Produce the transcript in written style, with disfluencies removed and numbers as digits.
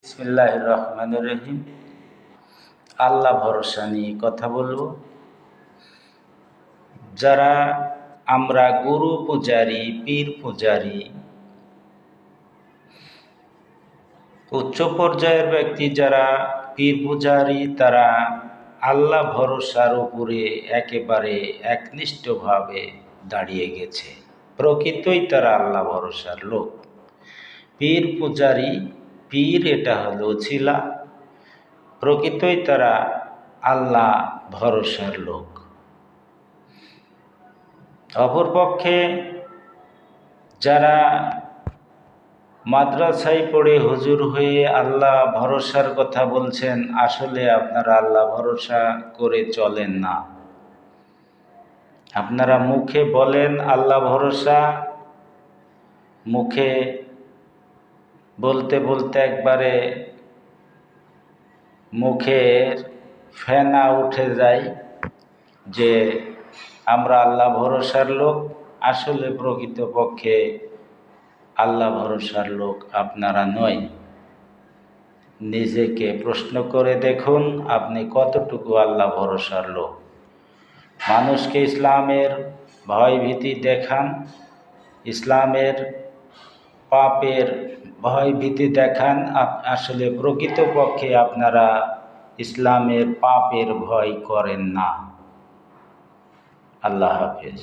বিসমিল্লাহির রহমানির রহিম। আল্লাহ ভরসা নিয়ে কথা বলবো। যারা আমরা গুরু পূজারী, পীর পূজারী, উচ্চ পর্যায়ের ব্যক্তি যারা পীর পূজারী, তারা আল্লাহ ভরসার উপরে একেবারে একনিষ্ঠভাবে দাঁড়িয়ে গেছে। প্রকৃতই তারা আল্লাহ ভরসার লোক। পীর পূজারী, পীর এটা হলো ছিলা, প্রকৃতই তারা আল্লাহ ভরসার লোক। অপরপক্ষে যারা মাদ্রাসায় পড়ে হুজুর হয়ে আল্লাহ ভরসার কথা বলছেন, আসলে আপনারা আল্লাহ ভরসা করে চলেন না। আপনারা মুখে বলেন আল্লাহ ভরসা, মুখে বলতে বলতে একবারে মুখের ফেনা উঠে যায় যে আমরা আল্লাহ ভরসার লোক। আসলে প্রকৃতপক্ষে আল্লাহ ভরসার লোক আপনারা নয়। নিজেকে প্রশ্ন করে দেখুন, আপনি কতটুকু আল্লাহ ভরসার লোক। মানুষকে ইসলামের ভয় ভীতি দেখান, ইসলামের পাপের ভয় ভীতি দেখান, আসলে প্রকৃতপক্ষে আপনারা ইসলামের পাপের ভয় করেন না। আল্লাহ হাফেজ।